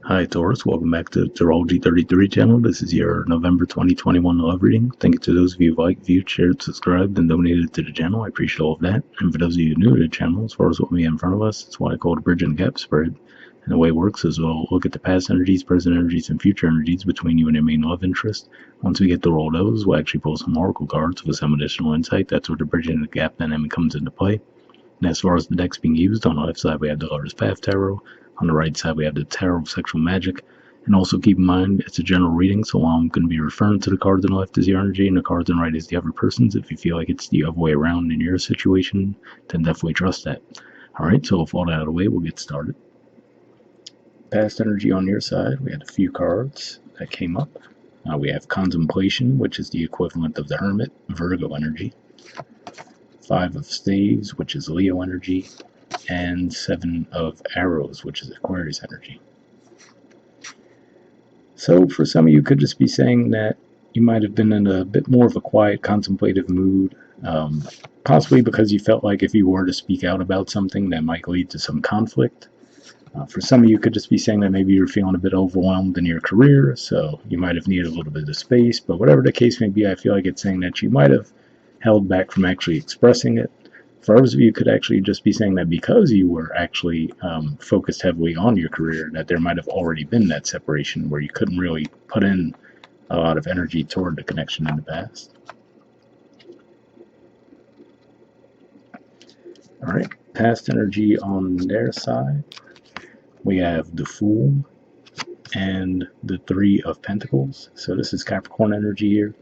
Hi Taurus, welcome back to Astrology 33 channel. This is your November 2021 love reading. Thank you to those of you who liked, viewed, shared, subscribed, and donated to the channel. I appreciate all of that. And for those of you new to the channel, as far as what we have in front of us, it's what I call the bridge and gap spread. And the way it works is we'll look at the past energies, present energies, and future energies between you and your main love interest. Once we get to roll those, we'll actually pull some oracle cards with some additional insight. That's where the bridge and the gap dynamic comes into play. And as far as the decks being used, on the left side we have the Lover's Path Tarot. On the right side we have the Tarot of Sexual Magic. And also keep in mind, it's a general reading, so I'm going to be referring to the cards on the left as your energy and the cards on the right as the other person's. If you feel like it's the other way around in your situation, then definitely trust that. Alright, so with all that out of the way, we'll get started. Past energy on your side, we had a few cards that came up. We have Contemplation, which is the equivalent of the Hermit, Virgo energy. Five of Staves, which is Leo energy. And Seven of Arrows, which is Aquarius energy. So for some of you, could just be saying that you might have been in a bit more of a quiet, contemplative mood, possibly because you felt like if you were to speak out about something, that might lead to some conflict. For some of you, could just be saying that maybe you're feeling a bit overwhelmed in your career, so you might have needed a little bit of space. But whatever the case may be, I feel like it's saying that you might have held back from actually expressing it. For others of you, could actually just be saying that because you were actually focused heavily on your career, that there might have already been that separation where you couldn't really put in a lot of energy toward the connection in the past. Alright, past energy on their side. We have the Fool and the Three of Pentacles. So this is Capricorn energy here.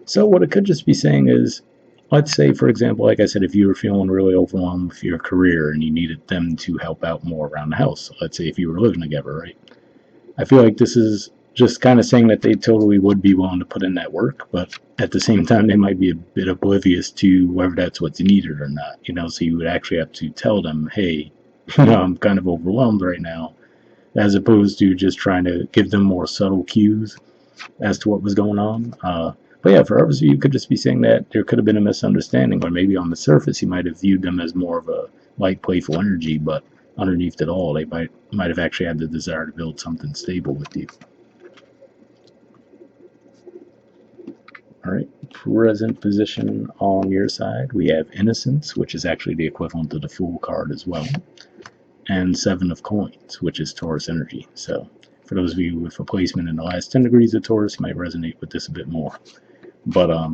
So what it could just be saying is, let's say, for example, like I said, if you were feeling really overwhelmed with your career and you needed them to help out more around the house, let's say if you were living together, right? I feel like this is just kind of saying that they totally would be willing to put in that work, but at the same time, they might be a bit oblivious to whether that's what's needed or not, so you would actually have to tell them, hey, I'm kind of overwhelmed right now, as opposed to just trying to give them more subtle cues as to what was going on. But yeah, for others of you, could just be saying that there could have been a misunderstanding, or maybe on the surface you might have viewed them as more of a light, playful energy, but underneath it all, they might have actually had the desire to build something stable with you. Alright, present position on your side, we have Innocence, which is actually the equivalent of the Fool card as well, and Seven of Coins, which is Taurus energy. So for those of you with a placement in the last 10 degrees of Taurus, you might resonate with this a bit more. But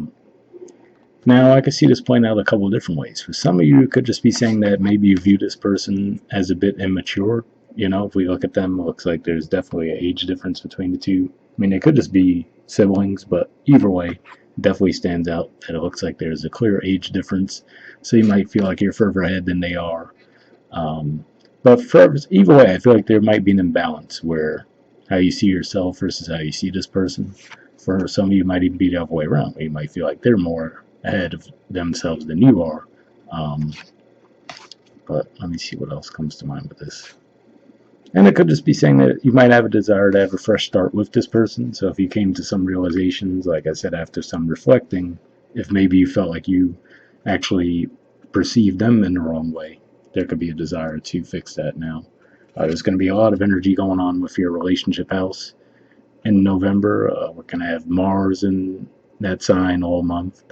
now I can see this playing out a couple of different ways. For some of you, it could just be saying that maybe you view this person as a bit immature. If we look at them, it looks like there's definitely an age difference between the two. I mean, they could just be siblings, but either way, it definitely stands out that it looks like there's a clear age difference. So you might feel like you're further ahead than they are. But for either way, I feel like there might be an imbalance where how you see yourself versus how you see this person. For some of you, it might even be the other way around. You might feel like they're more ahead of themselves than you are. But let me see what else comes to mind with this. And it could just be saying that you might have a desire to have a fresh start with this person. So if you came to some realizations, like I said, after some reflecting, if maybe you felt like you actually perceived them in the wrong way, there could be a desire to fix that now. There's going to be a lot of energy going on with your relationship house. In November, we're going to have Mars in that sign all month.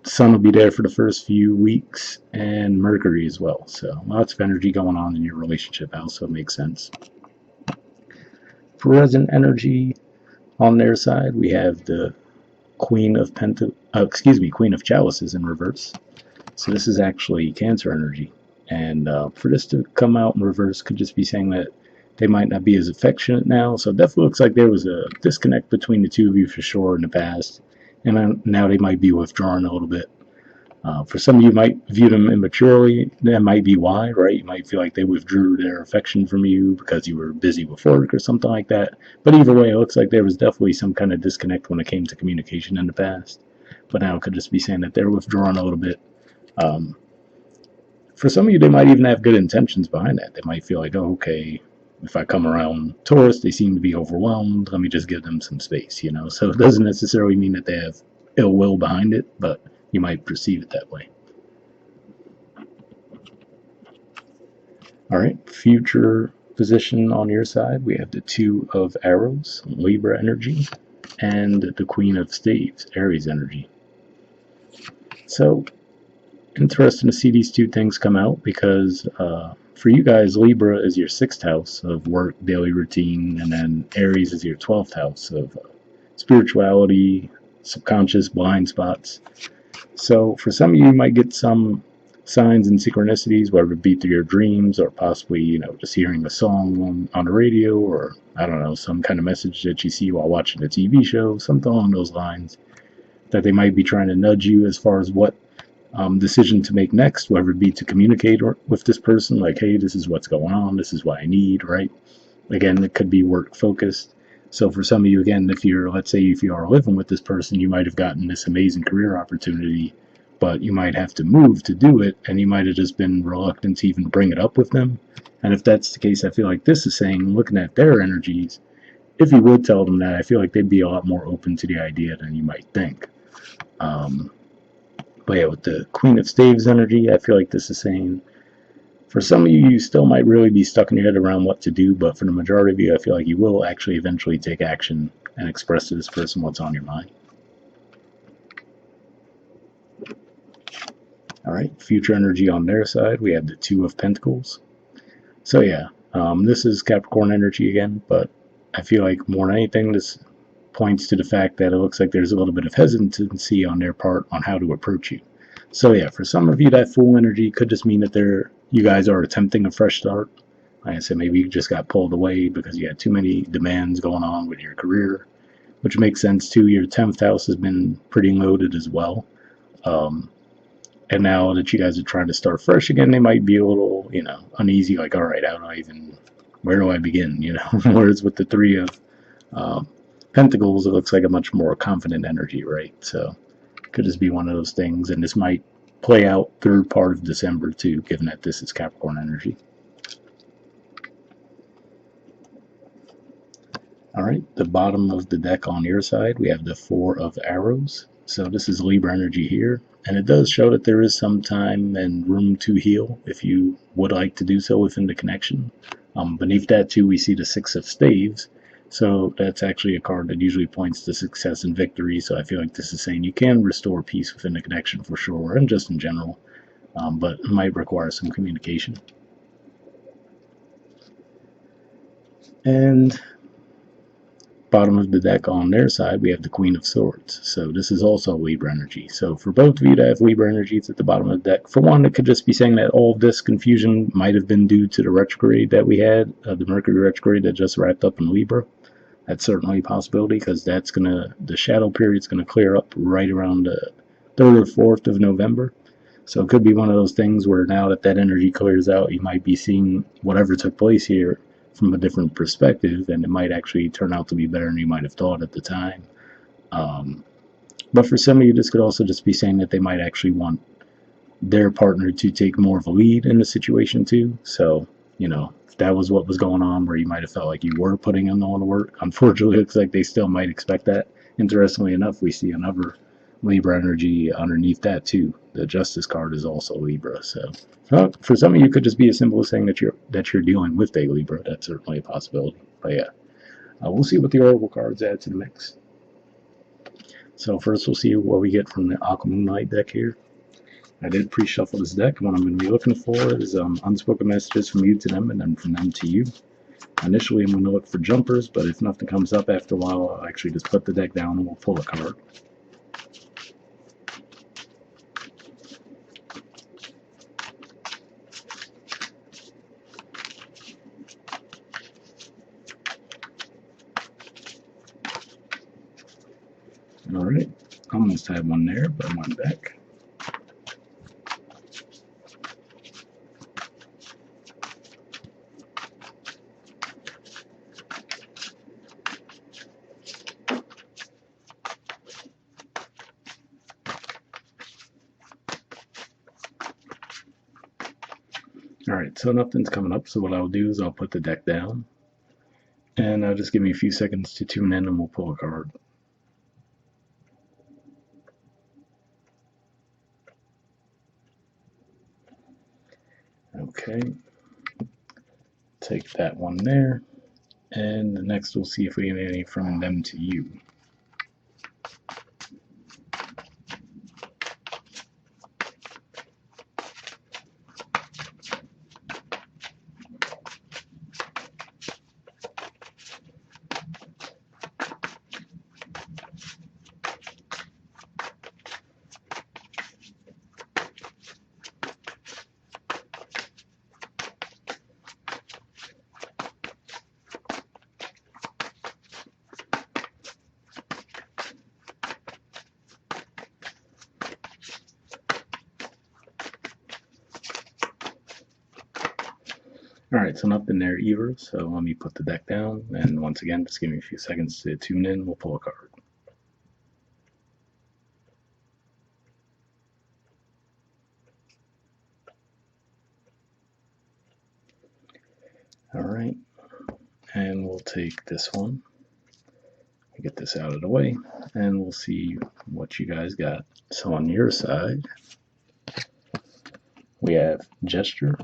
Sun will be there for the first few weeks, and Mercury as well. So lots of energy going on in your relationship house, so it makes sense. Present energy on their side, we have the Queen of Chalices in reverse. So this is actually Cancer energy. And for this to come out in reverse could just be saying that they might not be as affectionate now. So it definitely looks like there was a disconnect between the two of you for sure in the past. And now they might be withdrawing a little bit. For some of you might view them immaturely. That might be why, right? You might feel like they withdrew their affection from you because you were busy with work or something like that. But either way, it looks like there was definitely some kind of disconnect when it came to communication in the past. But now it could just be saying that they're withdrawing a little bit. For some of you, they might even have good intentions behind that. They might feel like, oh, okay, if I come around Taurus, they seem to be overwhelmed. Let me just give them some space, So it doesn't necessarily mean that they have ill will behind it, but you might perceive it that way. All right, future position on your side, we have the Two of Arrows, Libra energy, and the Queen of Staves, Aries energy. So, interesting to see these two things come out because for you guys, Libra is your 6th house of work, daily routine, and then Aries is your 12th house of spirituality, subconscious blind spots. So for some of you, you might get some signs and synchronicities, whether it be through your dreams or possibly, just hearing a song on the radio, or I don't know, some kind of message that you see while watching a TV show, something along those lines, that they might be trying to nudge you as far as what decision to make next, whether it be to communicate with this person, like, hey, this is what's going on, this is what I need, right? Again, it could be work focused. So for some of you, again, let's say if you are living with this person, you might have gotten this amazing career opportunity, but you might have to move to do it, and you might have just been reluctant to even bring it up with them. And if that's the case, I feel like this is saying, looking at their energies, if you would tell them that, I feel like they'd be a lot more open to the idea than you might think. But yeah, with the Queen of Staves energy, I feel like this is saying, for some of you, you still might really be stuck in your head around what to do, but for the majority of you, I feel like you will actually eventually take action and express to this person what's on your mind. All right, future energy on their side, we have the Two of Pentacles. So yeah, this is Capricorn energy again, but I feel like more than anything, this points to the fact that it looks like there's a little bit of hesitancy on their part on how to approach you. So yeah, for some of you, that Fool energy could just mean that you guys are attempting a fresh start. Like I said, maybe you just got pulled away because you had too many demands going on with your career, which makes sense too. Your 10th house has been pretty loaded as well. And now that you guys are trying to start fresh again, they might be a little, uneasy, like, all right, where do I begin? Whereas with the Three of Pentacles, it looks like a much more confident energy, right? So it could just be one of those things, and this might play out through part of December too, given that this is Capricorn energy. All right, the bottom of the deck on your side, we have the Four of Arrows. So this is Libra energy here, and it does show that there is some time and room to heal if you would like to do so within the connection. Beneath that too, we see the Six of Staves. So that's actually a card that usually points to success and victory. So I feel like this is saying you can restore peace within the connection for sure, and just in general, but it might require some communication. And bottom of the deck on their side, we have the Queen of Swords. So this is also Libra energy. So for both of you to have Libra energy, it's at the bottom of the deck. For one, it could just be saying that all of this confusion might have been due to the retrograde that we had, the Mercury retrograde that just wrapped up in Libra. That's certainly a possibility because the shadow period's gonna clear up right around the 3rd or 4th of November. So it could be one of those things where now that energy clears out, you might be seeing whatever took place here from a different perspective, and it might actually turn out to be better than you might have thought at the time. But for some of you, this could also just be saying that they might actually want their partner to take more of a lead in the situation too. So, if that was what was going on, where you might have felt like you were putting in all the work, unfortunately, it looks like they still might expect that. Interestingly enough, we see another Libra energy underneath that too. The Justice card is also Libra. So for some of you, it could just be as simple as saying that you're dealing with a Libra. That's certainly a possibility. But yeah, we'll see what the Oracle cards add to the mix. So first, we'll see what we get from the Aqua Moonlight deck here. I did pre-shuffle this deck. What I'm going to be looking for is unspoken messages from you to them, and then from them to you. Initially, I'm going to look for jumpers, but if nothing comes up after a while, I'll actually just put the deck down and we'll pull a card. Alright, almost had one there, but I went back. Alright, so nothing's coming up, so what I'll do is I'll put the deck down, and just give me a few seconds to tune in and we'll pull a card. Okay. take that one there. And next we'll see if we get any from them to you. Alright, so nothing there either, so let me put the deck down, and once again, just give me a few seconds to tune in, we'll pull a card. Alright, and we'll take this one, get this out of the way, and we'll see what you guys got. So on your side, we have Gesture.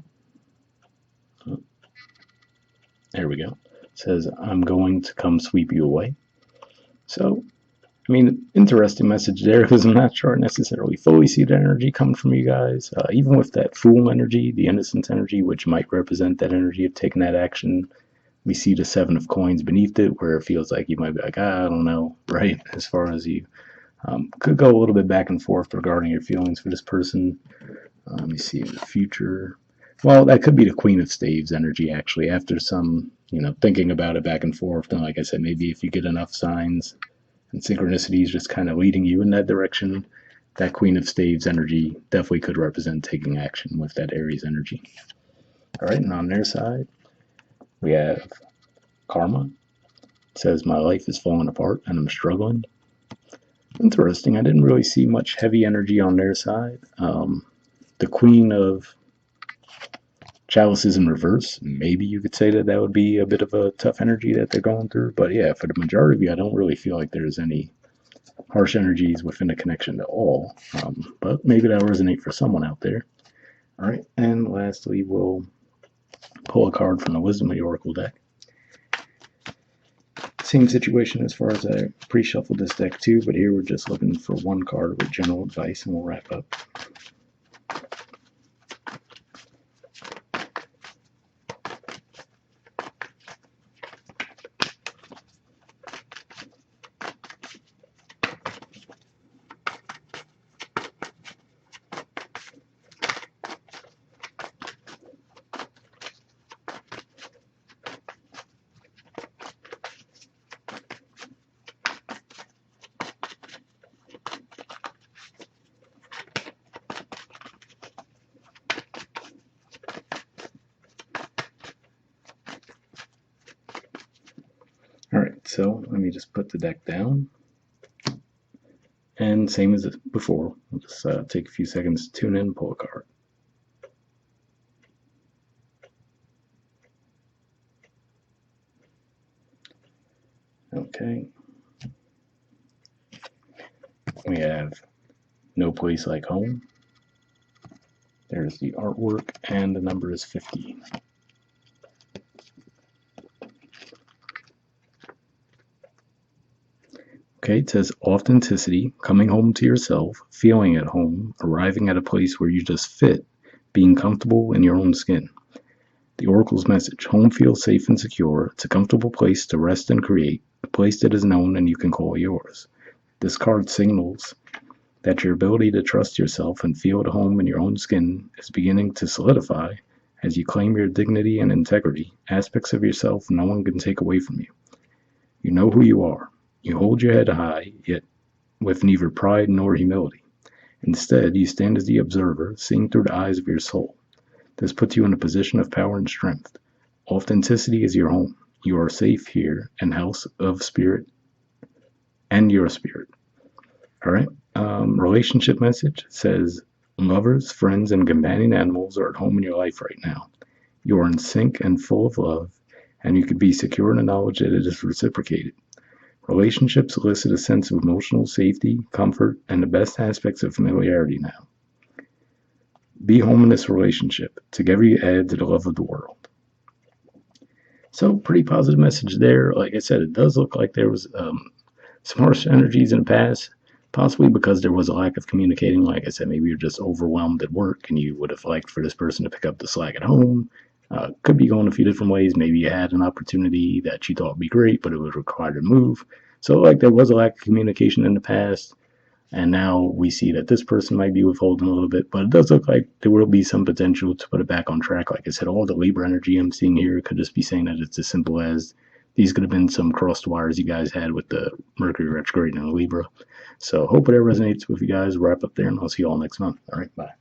There we go. It says, I'm going to come sweep you away. So, I mean, interesting message there, because I'm not sure I necessarily fully see the energy coming from you guys. Even with that Fool energy, the Innocence energy, which might represent that energy of taking that action, we see the Seven of Coins beneath it, where it feels like you might be like, I don't know, right? As far as you could go a little bit back and forth regarding your feelings for this person. Let me see in the future. Well, that could be the Queen of Staves energy, actually, after some, thinking about it back and forth. And like I said, maybe if you get enough signs and synchronicities just kind of leading you in that direction, that Queen of Staves energy definitely could represent taking action with that Aries energy. All right, and on their side, we have Karma. It says, my life is falling apart and I'm struggling. Interesting. I didn't really see much heavy energy on their side. The Queen of Chalices in reverse, maybe you could say that that would be a bit of a tough energy that they're going through. But yeah, for the majority of you, I don't really feel like there's any harsh energies within the connection at all. But maybe that will resonate for someone out there. All right, and lastly, we'll pull a card from the Wisdom of the Oracle deck. Same situation as far as I pre-shuffled this deck too, but here we're just looking for one card with general advice, and we'll wrap up. Alright, so let me just put the deck down. And same as before, we'll just take a few seconds to tune in and pull a card. Okay. We have No Place Like Home. There's the artwork, and the number is 50. Okay, it says authenticity, coming home to yourself, feeling at home, arriving at a place where you just fit, being comfortable in your own skin. The Oracle's message, home feels safe and secure. It's a comfortable place to rest and create, a place that is known and you can call yours. This card signals that your ability to trust yourself and feel at home in your own skin is beginning to solidify as you claim your dignity and integrity, aspects of yourself no one can take away from you. You know who you are. You hold your head high, yet with neither pride nor humility. Instead, you stand as the observer, seeing through the eyes of your soul. This puts you in a position of power and strength. Authenticity is your home. You are safe here, and house of spirit, and your spirit. All right. Relationship message says, lovers, friends, and companion animals are at home in your life right now. You are in sync and full of love, and you can be secure in the knowledge that it is reciprocated. Relationships elicit a sense of emotional safety, comfort, and the best aspects of familiarity now. Be home in this relationship. Together you add to the love of the world. So pretty positive message there. Like I said, it does look like there was some harsh energies in the past, possibly because there was a lack of communicating. Like I said, maybe you're just overwhelmed at work and you would have liked for this person to pick up the slack at home. Could be going a few different ways. Maybe you had an opportunity that you thought would be great, but it would require a move. So, like, there was a lack of communication in the past, and now we see that this person might be withholding a little bit, but it does look like there will be some potential to put it back on track. Like I said, all the Libra energy I'm seeing here could just be saying that it's as simple as these could have been some crossed wires you guys had with the Mercury retrograde in Libra. So hope it resonates with you guys. Wrap up there, and I'll see you all next month. All right, bye.